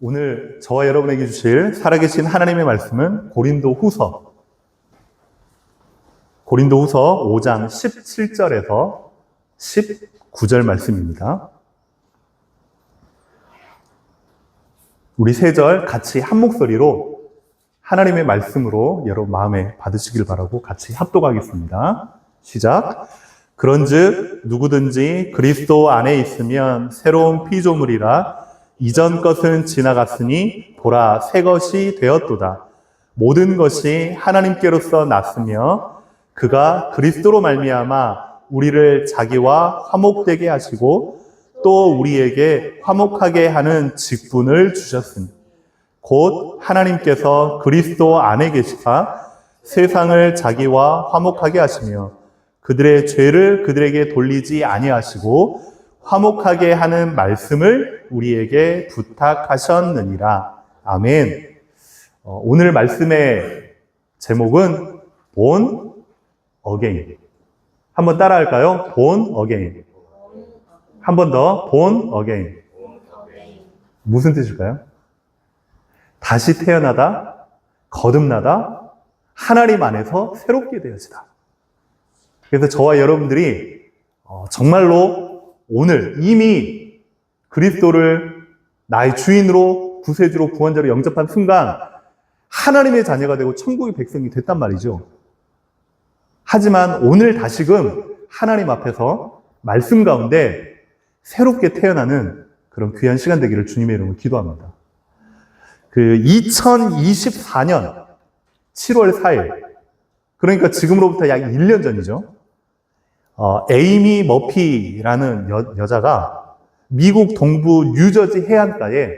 오늘 저와 여러분에게 주실 살아계신 하나님의 말씀은 고린도후서 5장 17절에서 19절 말씀입니다. 우리 세 절 같이 한 목소리로 하나님의 말씀으로 여러분 마음에 받으시길 바라고 같이 합독하겠습니다. 시작. 그런즉 누구든지 그리스도 안에 있으면 새로운 피조물이라 이전 것은 지나갔으니 보라 새 것이 되었도다. 모든 것이 하나님께로서 났으며 그가 그리스도로 말미암아 우리를 자기와 화목되게 하시고 또 우리에게 화목하게 하는 직분을 주셨으니 곧 하나님께서 그리스도 안에 계시사 세상을 자기와 화목하게 하시며 그들의 죄를 그들에게 돌리지 아니하시고 화목하게 하는 말씀을 우리에게 부탁하셨느니라. 아멘. 오늘 말씀의 제목은 born again. 한번 따라할까요? born again. 한 번 더 born again. 무슨 뜻일까요? 다시 태어나다, 거듭나다, 하나님 안에서 새롭게 되어지다. 그래서 저와 여러분들이 정말로 오늘 이미 그리스도를 나의 주인으로, 구세주로, 구원자로 영접한 순간 하나님의 자녀가 되고 천국의 백성이 됐단 말이죠. 하지만 오늘 다시금 하나님 앞에서 말씀 가운데 새롭게 태어나는 그런 귀한 시간 되기를 주님의 이름으로 기도합니다. 2024년 7월 4일, 그러니까 지금으로부터 약 1년 전이죠. 에이미 머피라는 여자가 미국 동부 뉴저지 해안가에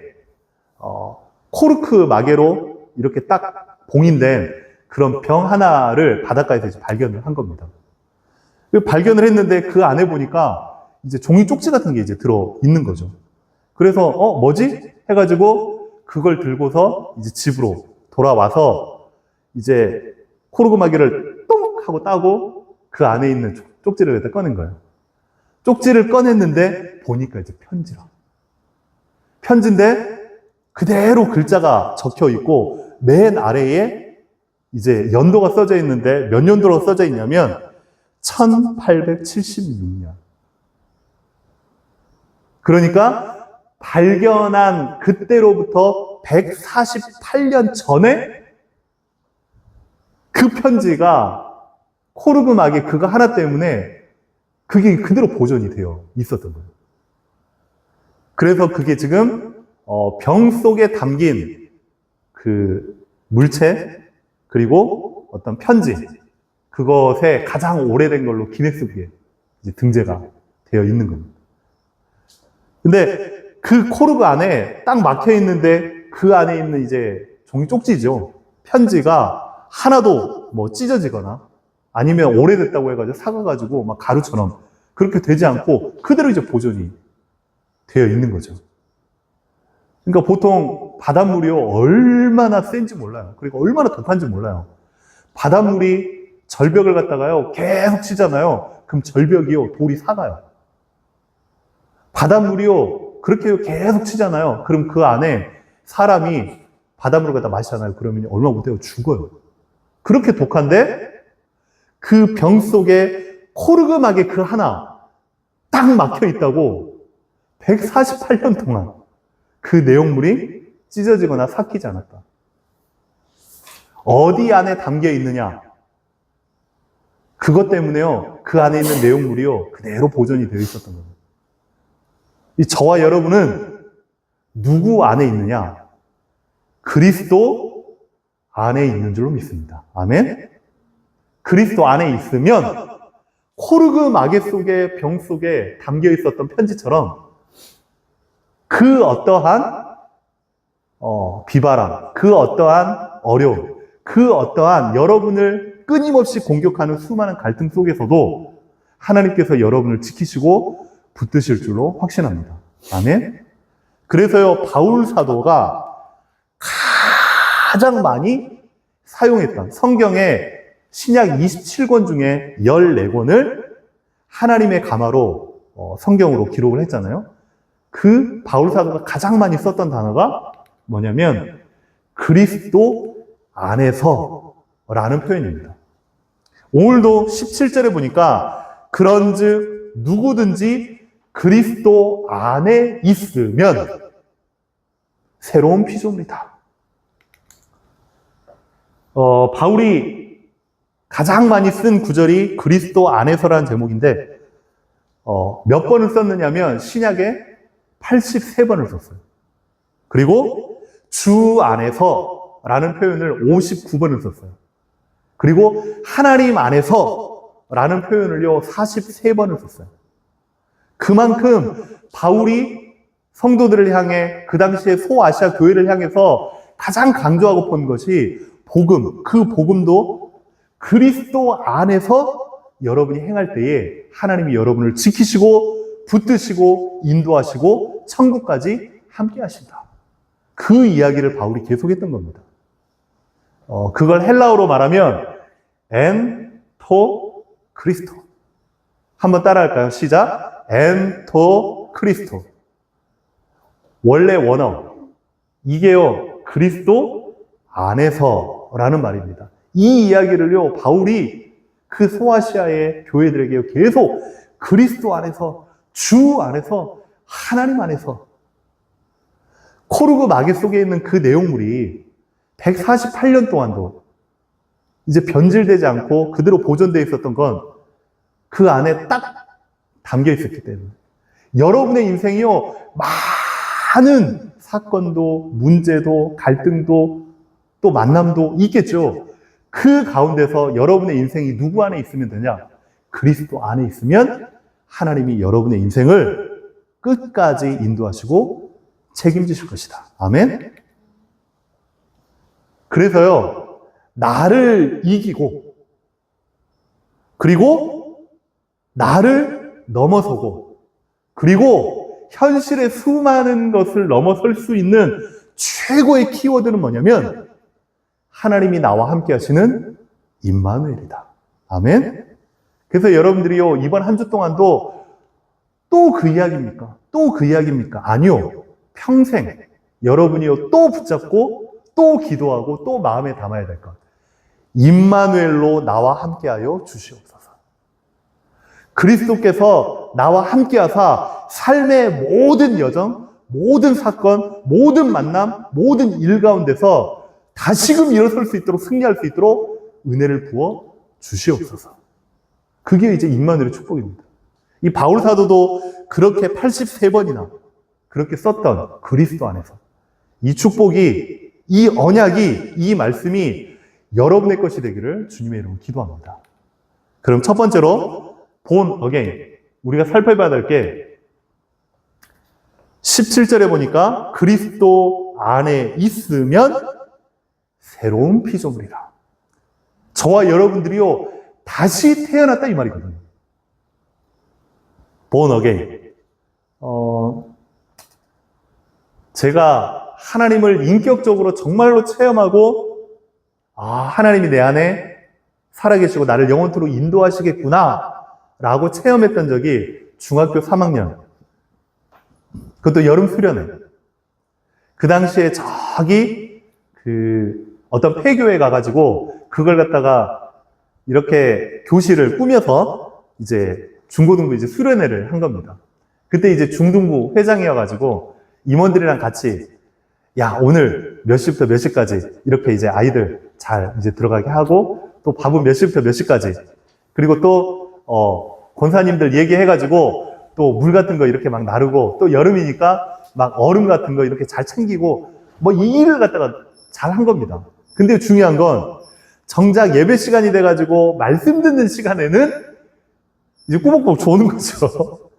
코르크 마개로 이렇게 딱 봉인된 그런 병 하나를 바닷가에서 발견을 한 겁니다. 발견을 했는데 그 안에 보니까 이제 종이 쪽지 같은 게 이제 들어 있는 거죠. 그래서 뭐지? 해가지고 그걸 들고서 이제 집으로 돌아와서 이제 코르크 마개를 똥 하고 따고 그 안에 있는 쪽지를 갖다 꺼낸 거예요. 쪽지를 꺼냈는데 보니까 이제 편지라. 편지인데 그대로 글자가 적혀 있고 맨 아래에 이제 연도가 써져 있는데 몇 년도로 써져 있냐면 1876년. 그러니까 발견한 그때로부터 148년 전에 그 편지가 코르크 마개 그거 하나 때문에 그게 그대로 보존이 되어 있었던 거예요. 그래서 그게 지금 병 속에 담긴 그 물체 그리고 어떤 편지 그것에 가장 오래된 걸로 기네스북에 이제 등재가 되어 있는 겁니다. 근데 그 코르크 안에 딱 막혀 있는데 그 안에 있는 이제 종이 쪽지죠. 편지가 하나도 뭐 찢어지거나 아니면 오래됐다고 해가지고 사가가지고 막 가루처럼 그렇게 되지 않고 그대로 이제 보존이 되어 있는 거죠. 그러니까 보통 바닷물이요 얼마나 센지 몰라요. 그리고 얼마나 독한지 몰라요. 바닷물이 절벽을 갖다가요 계속 치잖아요. 그럼 절벽이요 돌이 사가요. 바닷물이요 그렇게 계속 치잖아요. 그럼 그 안에 사람이 바닷물을 갖다 마시잖아요. 그러면 얼마 못해요 죽어요. 그렇게 독한데 그 병 속에 코르크 마개 그 하나 딱 막혀 있다고 148년 동안 그 내용물이 찢어지거나 삭히지 않았다. 어디 안에 담겨 있느냐? 그것 때문에요. 그 안에 있는 내용물이요 그대로 보존이 되어 있었던 겁니다. 이 저와 여러분은 누구 안에 있느냐? 그리스도 안에 있는 줄로 믿습니다. 아멘? 그리스도 안에 있으면 코르크 마개 속에 병 속에 담겨 있었던 편지처럼 그 어떠한 비바람, 그 어떠한 어려움, 그 어떠한 여러분을 끊임없이 공격하는 수많은 갈등 속에서도 하나님께서 여러분을 지키시고 붙드실 줄로 확신합니다. 아멘? 그래서요 바울 사도가 가장 많이 사용했던 성경의 신약 27권 중에 14권을 하나님의 가마로 성경으로 기록을 했잖아요. 그 바울 사도가 가장 많이 썼던 단어가 뭐냐면 그리스도 안에서라는 표현입니다. 오늘도 17절에 보니까 그런즉 누구든지 그리스도 안에 있으면 새로운 피조물이다. 바울이 가장 많이 쓴 구절이 그리스도 안에서라는 제목인데 몇 번을 썼느냐면 신약에 83번을 썼어요. 그리고 주 안에서라는 표현을 59번을 썼어요. 그리고 하나님 안에서라는 표현을요 43번을 썼어요. 그만큼 바울이 성도들을 향해 그 당시에 소아시아 교회를 향해서 가장 강조하고 본 것이 복음, 그 복음도 그리스도 안에서 여러분이 행할 때에 하나님이 여러분을 지키시고 붙드시고 인도하시고 천국까지 함께 하신다. 그 이야기를 바울이 계속했던 겁니다. 그걸 헬라어로 말하면 엔토 크리스토. 한번 따라할까요? 시작. 엔토 크리스토. 원래 원어 이게요 그리스도 안에서라는 말입니다. 이 이야기를요 바울이 그 소아시아의 교회들에게 계속 그리스도 안에서, 주 안에서, 하나님 안에서. 코르그 마개 속에 있는 그 내용물이 148년 동안도 이제 변질되지 않고 그대로 보존되어 있었던 건 그 안에 딱 담겨 있었기 때문에 여러분의 인생이요 많은 사건도 문제도 갈등도 또 만남도 있겠죠. 그 가운데서 여러분의 인생이 누구 안에 있으면 되냐? 그리스도 안에 있으면 하나님이 여러분의 인생을 끝까지 인도하시고 책임지실 것이다. 아멘? 그래서요, 나를 이기고, 그리고 나를 넘어서고, 그리고 현실의 수많은 것을 넘어설 수 있는 최고의 키워드는 뭐냐면, 하나님이 나와 함께 하시는 임마누엘이다. 아멘? 그래서 여러분들이요, 이번 한 주 동안도 또 그 이야기입니까? 또 그 이야기입니까? 아니요. 평생 여러분이요, 또 붙잡고, 또 기도하고, 또 마음에 담아야 될 것. 임마누엘로 나와 함께하여 주시옵소서. 그리스도께서 나와 함께하사 삶의 모든 여정, 모든 사건, 모든 만남, 모든 일 가운데서 다시금 일어설 수 있도록 승리할 수 있도록 은혜를 부어 주시옵소서. 그게 이제 임마누엘의 축복입니다. 이 바울 사도도 그렇게 83번이나 그렇게 썼던 그리스도 안에서 이 축복이, 이 언약이, 이 말씀이 여러분의 것이 되기를 주님의 이름으로 기도합니다. 그럼 첫 번째로 born again, 우리가 살펴봐야 될 게 17절에 보니까 그리스도 안에 있으면 새로운 피조물이라. 저와 여러분들이요 다시 태어났다 이 말이거든요. born again. 제가 하나님을 인격적으로 정말로 체험하고 하나님이 내 안에 살아계시고 나를 영원토록 인도하시겠구나 라고 체험했던 적이 중학교 3학년, 그것도 여름 수련회. 그 당시에 저기 어떤 폐교에 가가지고 그걸 갖다가 이렇게 교실을 꾸며서 이제 중고등부 이제 수련회를 한 겁니다. 그때 이제 중등부 회장이어가지고 임원들이랑 같이 야 오늘 몇 시부터 몇 시까지 이렇게 이제 아이들 잘 이제 들어가게 하고 또 밥은 몇 시부터 몇 시까지 그리고 또 권사님들 얘기해가지고 또 물 같은 거 이렇게 막 나르고 또 여름이니까 막 얼음 같은 거 이렇게 잘 챙기고 뭐 이 일을 갖다가 잘 한 겁니다. 근데 중요한 건 정작 예배 시간이 돼가지고 말씀 듣는 시간에는 이제 꾸벅꾸벅 조는 거죠.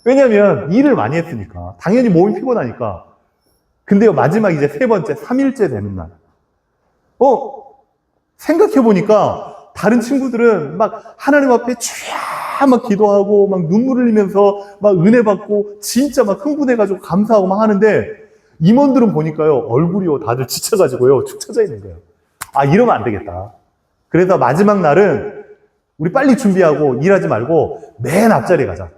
왜냐면 일을 많이 했으니까. 당연히 몸이 피곤하니까. 근데요, 마지막 이제 세 번째, 3일째 되는 날. 생각해보니까 다른 친구들은 막 하나님 앞에 쫙 막 기도하고 막 눈물을 흘리면서 막 은혜 받고 진짜 막 흥분해가지고 감사하고 막 하는데 임원들은 보니까요, 얼굴이요, 다들 지쳐가지고요, 축 처져 있는 거예요. 이러면 안 되겠다. 그래서 마지막 날은 우리 빨리 준비하고 일하지 말고 맨 앞자리에 가자.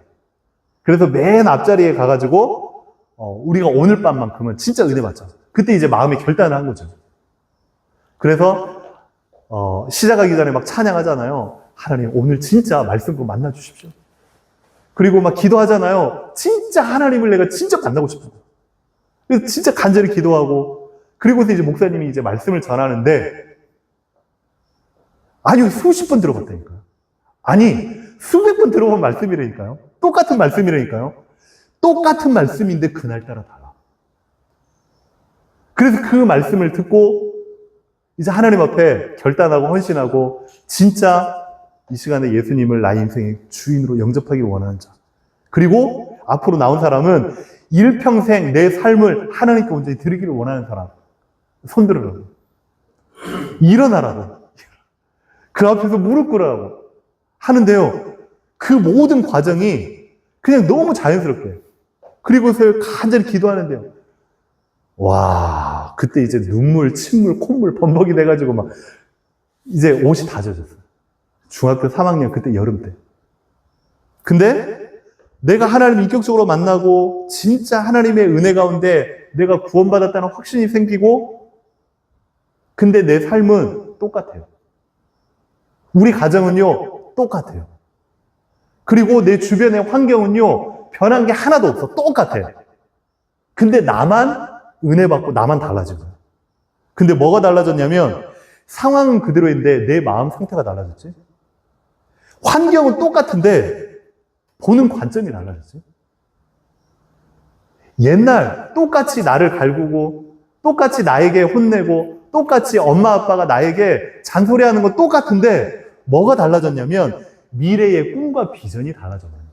그래서 맨 앞자리에 가가지고 우리가 오늘 밤만큼은 진짜 은혜 받자. 그때 이제 마음의 결단을 한 거죠. 그래서 시작하기 전에 막 찬양하잖아요. 하나님 오늘 진짜 말씀으로 만나 주십시오. 그리고 막 기도하잖아요. 진짜 하나님을 내가 진짜 만나고 싶어. 그래서 진짜 간절히 기도하고, 그리고서 이제 목사님이 이제 말씀을 전하는데, 아니, 수십 번 들어봤다니까요. 아니, 수백 번 들어본 말씀이라니까요. 똑같은 말씀이라니까요. 똑같은 말씀인데 그날따라 달라. 그래서 그 말씀을 듣고 이제 하나님 앞에 결단하고 헌신하고 진짜 이 시간에 예수님을 나의 인생의 주인으로 영접하기를 원하는 자. 그리고 앞으로 나온 사람은 일평생 내 삶을 하나님께 온전히 드리기를 원하는 사람. 손들으라고. 일어나라고. 그 앞에서 무릎 꿇으라고 하는데요. 그 모든 과정이 그냥 너무 자연스럽게. 그리고서 간절히 기도하는데요. 와, 그때 이제 눈물, 침물, 콧물 범벅이 돼가지고 막 이제 옷이 다 젖었어요. 중학교 3학년 그때 여름 때. 근데 내가 하나님을 인격적으로 만나고 진짜 하나님의 은혜 가운데 내가 구원받았다는 확신이 생기고, 근데 내 삶은 똑같아요. 우리 가정은요, 똑같아요. 그리고 내 주변의 환경은요, 변한 게 하나도 없어. 똑같아요. 근데 나만 은혜 받고 나만 달라진 거예요. 근데 뭐가 달라졌냐면 상황은 그대로인데 내 마음 상태가 달라졌지. 환경은 똑같은데 보는 관점이 달라졌지. 옛날 똑같이 나를 갈구고 똑같이 나에게 혼내고 똑같이 엄마 아빠가 나에게 잔소리하는 건 똑같은데 뭐가 달라졌냐면 미래의 꿈과 비전이 달라졌는 거예요.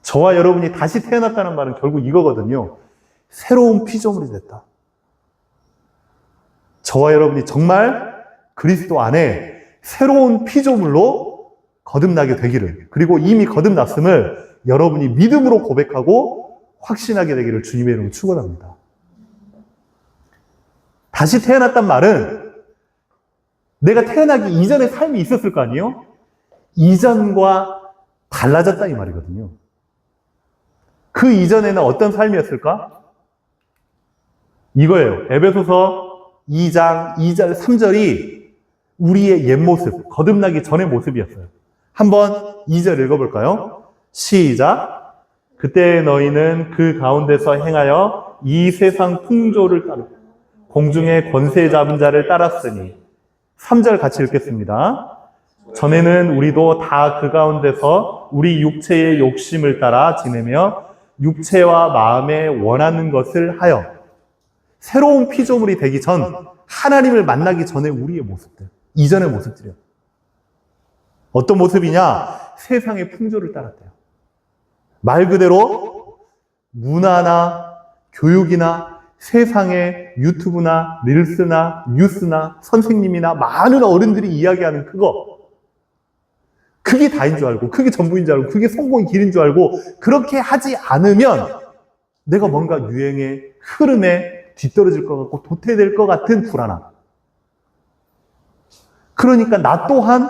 저와 여러분이 다시 태어났다는 말은 결국 이거거든요. 새로운 피조물이 됐다. 저와 여러분이 정말 그리스도 안에 새로운 피조물로 거듭나게 되기를, 그리고 이미 거듭났음을 여러분이 믿음으로 고백하고 확신하게 되기를 주님의 이름으로 축원합니다. 다시 태어났단 말은 내가 태어나기 이전의 삶이 있었을 거 아니에요? 이전과 달라졌다 이 말이거든요. 그 이전에는 어떤 삶이었을까? 이거예요. 에베소서 2장 2절 3절이 우리의 옛 모습, 거듭나기 전의 모습이었어요. 한번 2절 읽어볼까요? 시작. 그때 너희는 그 가운데서 행하여 이 세상 풍조를 따르고 공중의 권세 잡은 자를 따랐으니. 3절 같이 읽겠습니다. 전에는 우리도 다 그 가운데서 우리 육체의 욕심을 따라 지내며 육체와 마음에 원하는 것을 하여. 새로운 피조물이 되기 전, 하나님을 만나기 전에 우리의 모습들, 이전의 모습들이요. 어떤 모습이냐? 세상의 풍조를 따랐대요. 말 그대로 문화나 교육이나 세상의 유튜브나 릴스나 뉴스나 선생님이나 많은 어른들이 이야기하는 그거, 그게 다인 줄 알고, 그게 전부인 줄 알고, 그게 성공의 길인 줄 알고, 그렇게 하지 않으면 내가 뭔가 유행의 흐름에 뒤떨어질 것 같고 도태될 것 같은 불안함. 그러니까 나 또한,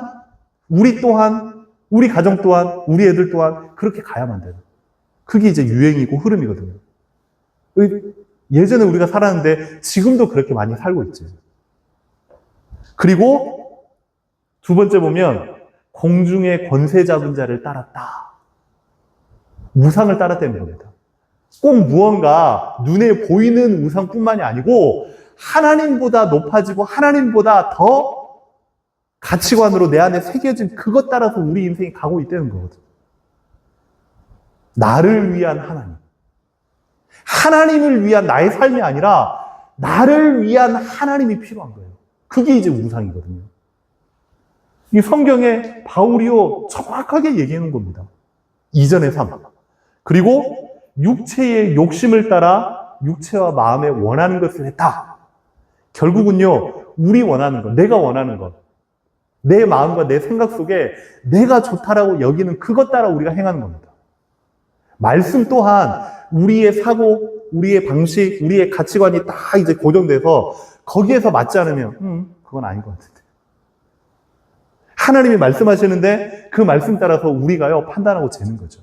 우리 또한, 우리 가정 또한, 우리 애들 또한 그렇게 가야만 되는. 그게 이제 유행이고 흐름이거든요. 예전에 우리가 살았는데 지금도 그렇게 많이 살고 있지. 그리고 두 번째 보면 공중의 권세 잡은 자를 따랐다. 우상을 따랐다는 겁니다. 꼭 무언가 눈에 보이는 우상뿐만이 아니고 하나님보다 높아지고 하나님보다 더 가치관으로 내 안에 새겨진 그것 따라서 우리 인생이 가고 있다는 거거든. 나를 위한 하나님. 하나님을 위한 나의 삶이 아니라 나를 위한 하나님이 필요한 거예요. 그게 이제 우상이거든요. 이 성경에 바울이요 정확하게 얘기해 놓은 겁니다. 이전의 삶. 그리고 육체의 욕심을 따라 육체와 마음에 원하는 것을 했다. 결국은요, 우리 원하는 것, 내가 원하는 것, 내 마음과 내 생각 속에 내가 좋다라고 여기는 그것 따라 우리가 행하는 겁니다. 말씀 또한 우리의 사고, 우리의 방식, 우리의 가치관이 다 이제 고정돼서 거기에서 맞지 않으면 그건 아닌 것 같은데. 하나님이 말씀하시는데 그 말씀 따라서 우리가요 판단하고 재는 거죠.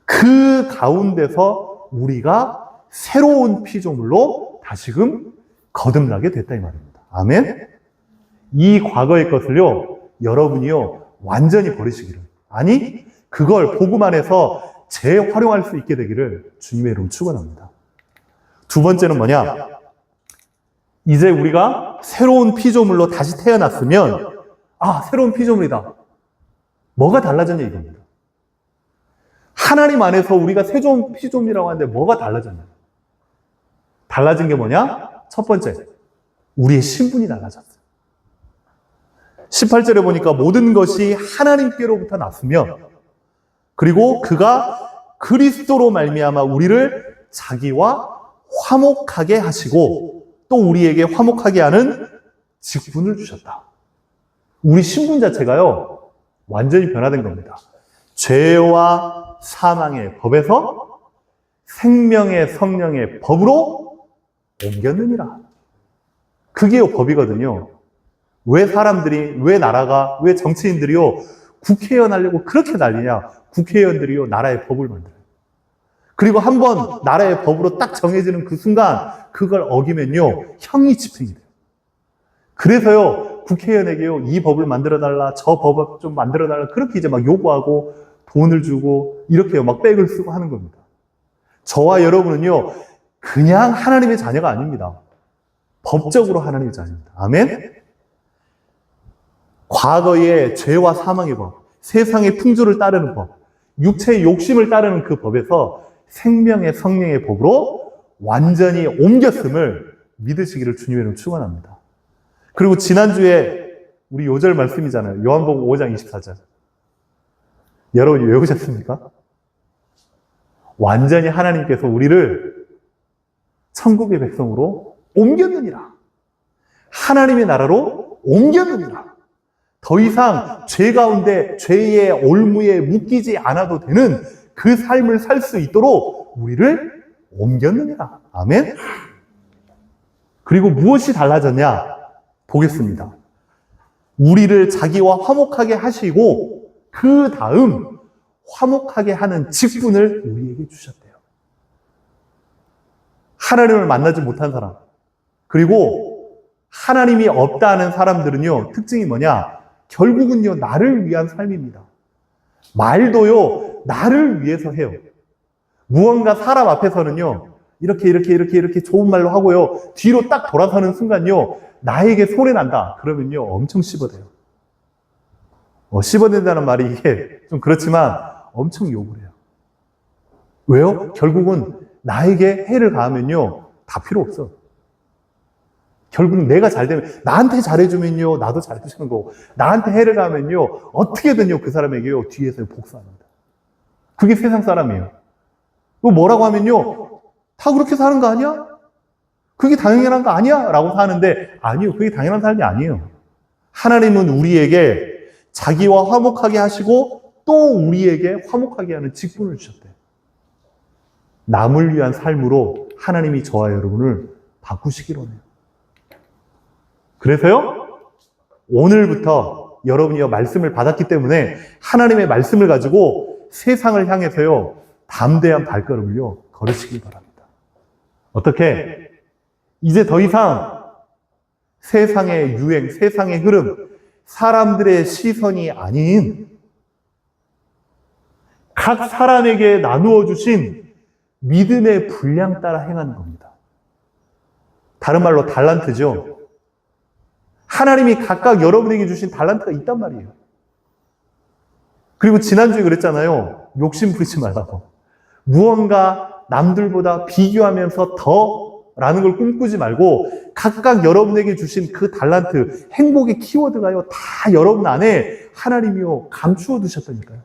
그 가운데서 우리가 새로운 피조물로 다시금 거듭나게 됐다 이 말입니다. 아멘? 이 과거의 것을요, 여러분이요, 완전히 버리시기를. 아니, 그걸 복음 안에서 재활용할 수 있게 되기를 주님의 이름으로 축원합니다. 두 번째는 뭐냐? 이제 우리가 새로운 피조물로 다시 태어났으면, 새로운 피조물이다. 뭐가 달라졌냐 이겁니다. 하나님 안에서 우리가 새로운 피조물이라고 하는데 뭐가 달라졌냐? 달라진 게 뭐냐? 첫 번째, 우리의 신분이 달라졌어요. 18절에 보니까 모든 것이 하나님께로부터 났으며, 그리고 그가 그리스도로 말미암아 우리를 자기와 화목하게 하시고 또 우리에게 화목하게 하는 직분을 주셨다. 우리 신분 자체가요, 완전히 변화된 겁니다. 죄와 사망의 법에서 생명의 성령의 법으로 옮겼느니라. 그게 법이거든요. 왜 사람들이, 왜 나라가, 왜 정치인들이요, 국회의원 하려고 그렇게 난리냐? 국회의원들이요, 나라의 법을 만들어요. 그리고 한번 나라의 법으로 딱 정해지는 그 순간 그걸 어기면요, 형이 집행이 돼요. 그래서요, 국회의원에게요, 이 법을 만들어달라, 저 법을 좀 만들어달라, 그렇게 이제 막 요구하고 돈을 주고 이렇게요, 막 백을 쓰고 하는 겁니다. 저와 여러분은요, 그냥 하나님의 자녀가 아닙니다. 법적으로 하나님의 자녀입니다. 아멘? 과거의 죄와 사망의 법, 세상의 풍조를 따르는 법, 육체의 욕심을 따르는 그 법에서 생명의 성령의 법으로 완전히 옮겼음을 믿으시기를 주님의 이름으로 축원합니다. 그리고 지난주에 우리 요절 말씀이잖아요. 요한복음 5장 24절. 여러분이 외우셨습니까? 완전히 하나님께서 우리를 천국의 백성으로 옮겼느니라. 하나님의 나라로 옮겼느니라. 더 이상 죄 가운데 죄의 올무에 묶이지 않아도 되는 그 삶을 살 수 있도록 우리를 옮겼느니라. 아멘? 그리고 무엇이 달라졌냐? 보겠습니다. 우리를 자기와 화목하게 하시고 그 다음 화목하게 하는 직분을 우리에게 주셨대요. 하나님을 만나지 못한 사람, 그리고 하나님이 없다 하는 사람들은요, 특징이 뭐냐? 결국은요, 나를 위한 삶입니다. 말도요, 나를 위해서 해요. 무언가 사람 앞에서는요, 이렇게 좋은 말로 하고요, 뒤로 딱 돌아서는 순간요, 나에게 손해난다. 그러면요, 엄청 씹어대요. 씹어댄다는 말이 이게 좀 그렇지만 엄청 욕을 해요. 왜요? 결국은 나에게 해를 가하면요, 다 필요 없어. 결국은 내가 잘 되면, 나한테 잘해주면요, 나도 잘해주는 거고, 나한테 해를 가하면요, 어떻게든요, 그 사람에게요, 뒤에서 복수합니다. 그게 세상 사람이에요. 그거 뭐라고 하면요, 다 그렇게 사는 거 아니야? 그게 당연한 거 아니야? 라고 하는데, 아니요, 그게 당연한 삶이 아니에요. 하나님은 우리에게 자기와 화목하게 하시고, 또 우리에게 화목하게 하는 직분을 주셨대요. 남을 위한 삶으로 하나님이 저와 여러분을 바꾸시길 원해요. 그래서요, 오늘부터 여러분이 말씀을 받았기 때문에 하나님의 말씀을 가지고 세상을 향해서요, 담대한 발걸음을요, 걸으시길 바랍니다. 어떻게? 이제 더 이상 세상의 유행, 세상의 흐름, 사람들의 시선이 아닌 각 사람에게 나누어 주신 믿음의 분량 따라 행하는 겁니다. 다른 말로 달란트죠. 하나님이 각각 여러분에게 주신 달란트가 있단 말이에요. 그리고 지난주에 그랬잖아요. 욕심 부리지 말라고. 무언가 남들보다 비교하면서 더라는 걸 꿈꾸지 말고 각각 여러분에게 주신 그 달란트, 행복의 키워드가요, 다 여러분 안에 하나님이요, 감추어 두셨다니까요.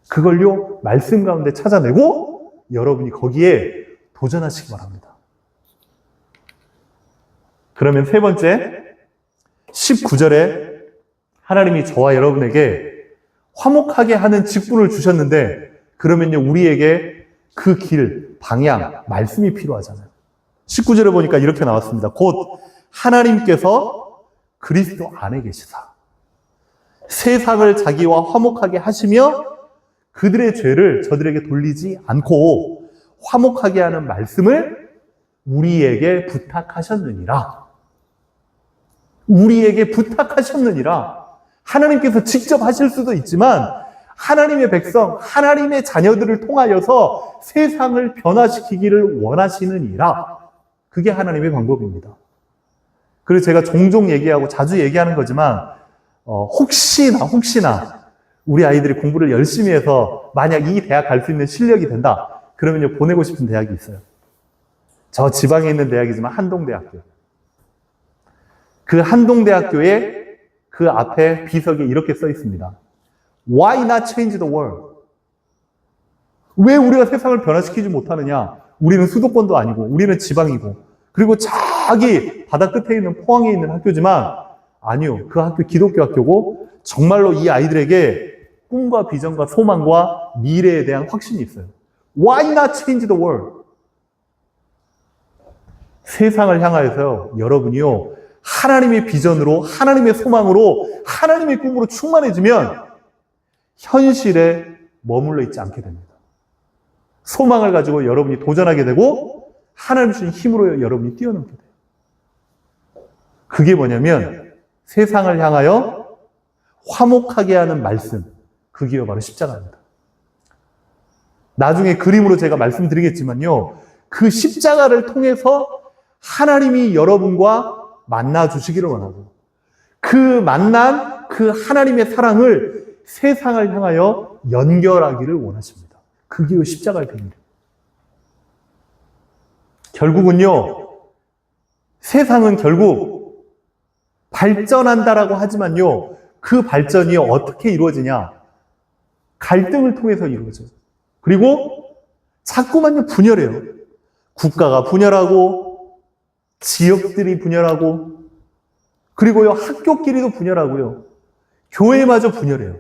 그걸요, 말씀 가운데 찾아내고 여러분이 거기에 도전하시기 바랍니다. 그러면 세 번째, 19절에 하나님이 저와 여러분에게 화목하게 하는 직분을 주셨는데, 그러면요, 우리에게 그 길, 방향, 말씀이 필요하잖아요. 19절에 보니까 이렇게 나왔습니다. 곧 하나님께서 그리스도 안에 계시사 세상을 자기와 화목하게 하시며 그들의 죄를 저들에게 돌리지 않고 화목하게 하는 말씀을 우리에게 부탁하셨느니라. 우리에게 부탁하셨느니라. 하나님께서 직접 하실 수도 있지만 하나님의 백성, 하나님의 자녀들을 통하여서 세상을 변화시키기를 원하시느니라. 그게 하나님의 방법입니다. 그래서 제가 종종 얘기하고 자주 얘기하는 거지만 혹시나 우리 아이들이 공부를 열심히 해서 만약 이 대학 갈 수 있는 실력이 된다. 그러면요, 보내고 싶은 대학이 있어요. 저 지방에 있는 대학이지만 한동대학교. 그 한동대학교에 그 앞에 비석에 이렇게 써 있습니다. Why not change the world? 왜 우리가 세상을 변화시키지 못하느냐? 우리는 수도권도 아니고, 우리는 지방이고, 그리고 저기 바다 끝에 있는 포항에 있는 학교지만, 아니요. 그 학교 기독교 학교고, 정말로 이 아이들에게 꿈과 비전과 소망과 미래에 대한 확신이 있어요. Why not change the world? 세상을 향하여서요, 여러분이요, 하나님의 비전으로, 하나님의 소망으로, 하나님의 꿈으로 충만해지면 현실에 머물러 있지 않게 됩니다. 소망을 가지고 여러분이 도전하게 되고 하나님 주신 힘으로 여러분이 뛰어넘게 돼요. 그게 뭐냐면 세상을 향하여 화목하게 하는 말씀, 그게 바로 십자가입니다. 나중에 그림으로 제가 말씀드리겠지만요, 그 십자가를 통해서 하나님이 여러분과 만나 주시기를 원하고 그 만난 그 하나님의 사랑을 세상을 향하여 연결하기를 원하십니다. 그게 십자가의 비밀이에요. 결국은요, 세상은 결국 발전한다라고 하지만요, 그 발전이 어떻게 이루어지냐? 갈등을 통해서 이루어져요. 그리고 자꾸만요 분열해요. 국가가 분열하고 지역들이 분열하고 그리고요 학교끼리도 분열하고요 교회마저 분열해요.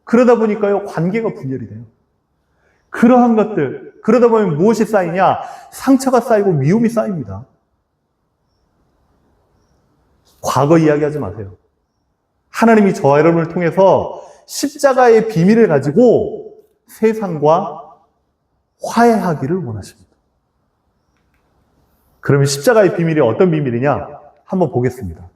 그러다 보니까요 관계가 분열이 돼요. 그러한 것들, 그러다 보면 무엇이 쌓이냐? 상처가 쌓이고 미움이 쌓입니다. 과거 이야기하지 마세요. 하나님이 저와 여러분을 통해서 십자가의 비밀을 가지고 세상과 화해하기를 원하십니다. 그러면 십자가의 비밀이 어떤 비밀이냐? 한번 보겠습니다.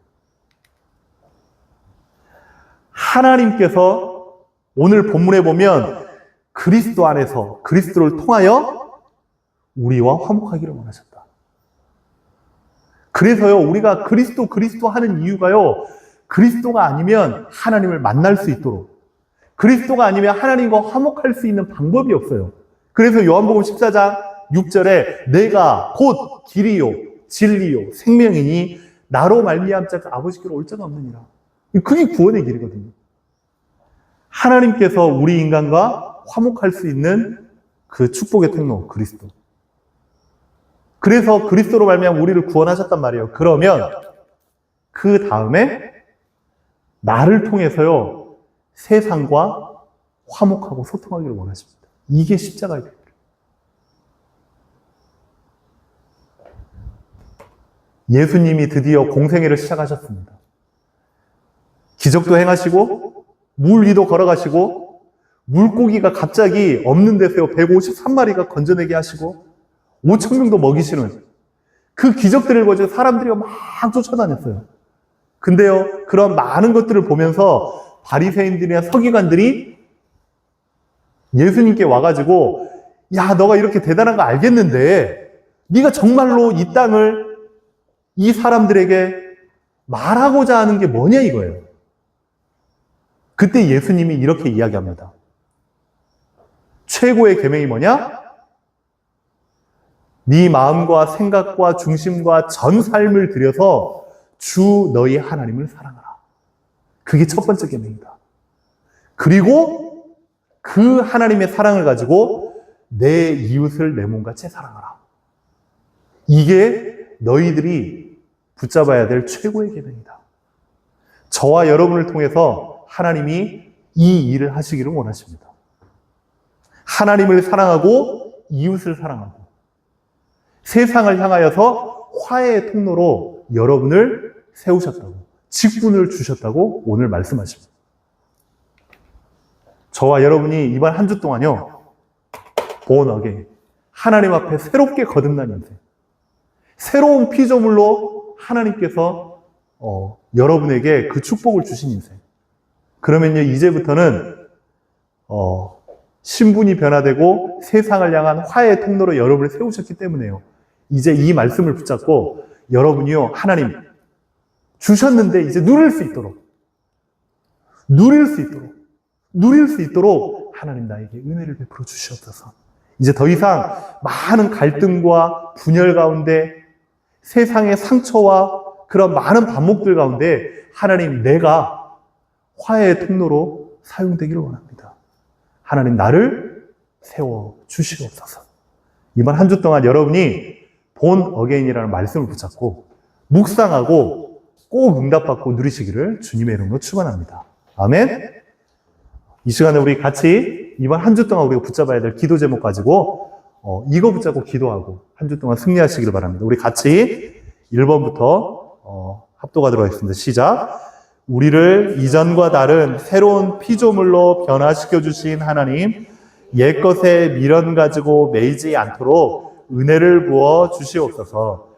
하나님께서 오늘 본문에 보면 그리스도 안에서 그리스도를 통하여 우리와 화목하기를 원하셨다. 그래서요, 우리가 그리스도 하는 이유가요, 그리스도가 아니면 하나님을 만날 수 있도록, 그리스도가 아니면 하나님과 화목할 수 있는 방법이 없어요. 그래서 요한복음 14장 6절에 내가 곧 길이요 진리요 생명이니 나로 말미암 자가 아버지께로 올 자가 없느니라. 그게 구원의 길이거든요. 하나님께서 우리 인간과 화목할 수 있는 그 축복의 통로 그리스도. 그래서 그리스도로 말미암아 우리를 구원하셨단 말이에요. 그러면 그 다음에 나를 통해서요 세상과 화목하고 소통하기를 원하십니다. 이게 십자가의 비밀. 예수님이 드디어 공생애를 시작하셨습니다. 기적도 행하시고 물 위도 걸어가시고 물고기가 갑자기 없는 데서요 153마리가 건져내게 하시고 5,000명도 먹이시는 그 기적들을 보고 사람들이 막 쫓아다녔어요. 근데요 그런 많은 것들을 보면서 바리새인들이나 서기관들이 예수님께 와가지고 야 너가 이렇게 대단한 거 알겠는데 네가 정말로 이 땅을 이 사람들에게 말하고자 하는 게 뭐냐 이거예요. 그때 예수님이 이렇게 이야기합니다. 최고의 계명이 뭐냐? 네 마음과 생각과 중심과 전 삶을 들여서 주 너희 하나님을 사랑하라. 그게 첫 번째 계명이다. 그리고 그 하나님의 사랑을 가지고 내 이웃을 내 몸같이 사랑하라. 이게 너희들이 붙잡아야 될 최고의 계명이다. 저와 여러분을 통해서 하나님이 이 일을 하시기를 원하십니다. 하나님을 사랑하고 이웃을 사랑하고 세상을 향하여서 화해의 통로로 여러분을 세우셨다고, 직분을 주셨다고 오늘 말씀하십니다. 저와 여러분이 이번 한 주 동안요, born again, 하나님 앞에 새롭게 거듭난 인생, 새로운 피조물로 하나님께서 여러분에게 그 축복을 주신 인생. 그러면요, 이제부터는 신분이 변화되고 세상을 향한 화해의 통로로 여러분을 세우셨기 때문에요. 이제 이 말씀을 붙잡고 여러분이요, 하나님 주셨는데 이제 누릴 수 있도록 하나님 나에게 은혜를 베풀어 주시옵소서. 이제 더 이상 많은 갈등과 분열 가운데, 세상의 상처와 그런 많은 반목들 가운데 하나님, 내가 화해의 통로로 사용되기를 원합니다. 하나님, 나를 세워 주시옵소서. 이번 한 주 동안 여러분이 본 어게인이라는 말씀을 붙잡고 묵상하고 꼭 응답받고 누리시기를 주님의 이름으로 축원합니다. 아멘. 이 시간에 우리 같이 이번 한 주 동안 우리가 붙잡아야 될 기도 제목 가지고 이거 붙잡고 기도하고 한 주 동안 승리하시기를 바랍니다. 우리 같이 1번부터 합독하도록 하겠습니다. 시작. 우리를 이전과 다른 새로운 피조물로 변화시켜 주신 하나님, 옛것에 미련 가지고 매이지 않도록 은혜를 부어 주시옵소서.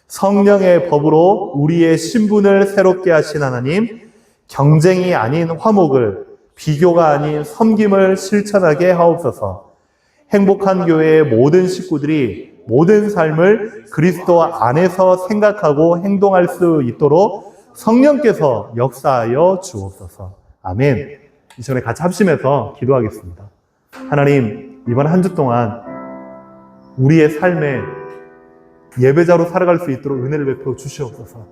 성령의 법으로 우리의 신분을 새롭게 하신 하나님, 경쟁이 아닌 화목을, 비교가 아닌 섬김을 실천하게 하옵소서. 행복한 교회의 모든 식구들이 모든 삶을 그리스도 안에서 생각하고 행동할 수 있도록 성령께서 역사하여 주옵소서. 아멘. 이 시간에 같이 합심해서 기도하겠습니다. 하나님, 이번 한 주 동안 우리의 삶에 예배자로 살아갈 수 있도록 은혜를 베풀어 주시옵소서.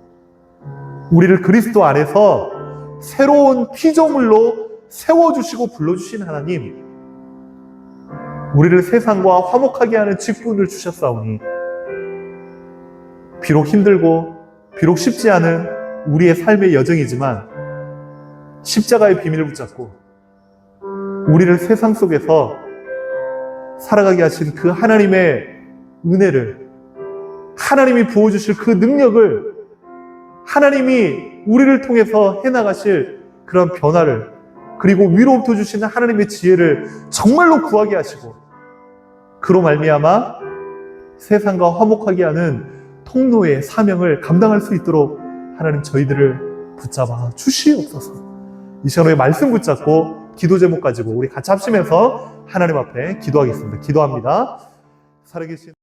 우리를 그리스도 안에서 새로운 피조물로 세워주시고 불러주신 하나님, 우리를 세상과 화목하게 하는 직분을 주셨사오니 비록 힘들고 비록 쉽지 않은 우리의 삶의 여정이지만 십자가의 비밀을 붙잡고 우리를 세상 속에서 살아가게 하신 그 하나님의 은혜를, 하나님이 부어주실 그 능력을, 하나님이 우리를 통해서 해나가실 그런 변화를, 그리고 위로부터 주시는 하나님의 지혜를 정말로 구하게 하시고, 그로 말미암아 세상과 화목하게 하는 통로의 사명을 감당할 수 있도록 하나님 저희들을 붙잡아 주시옵소서. 이 시간에 말씀 붙잡고 기도 제목 가지고 우리 같이 합심해서 하나님 앞에 기도하겠습니다. 기도합니다. 살아계신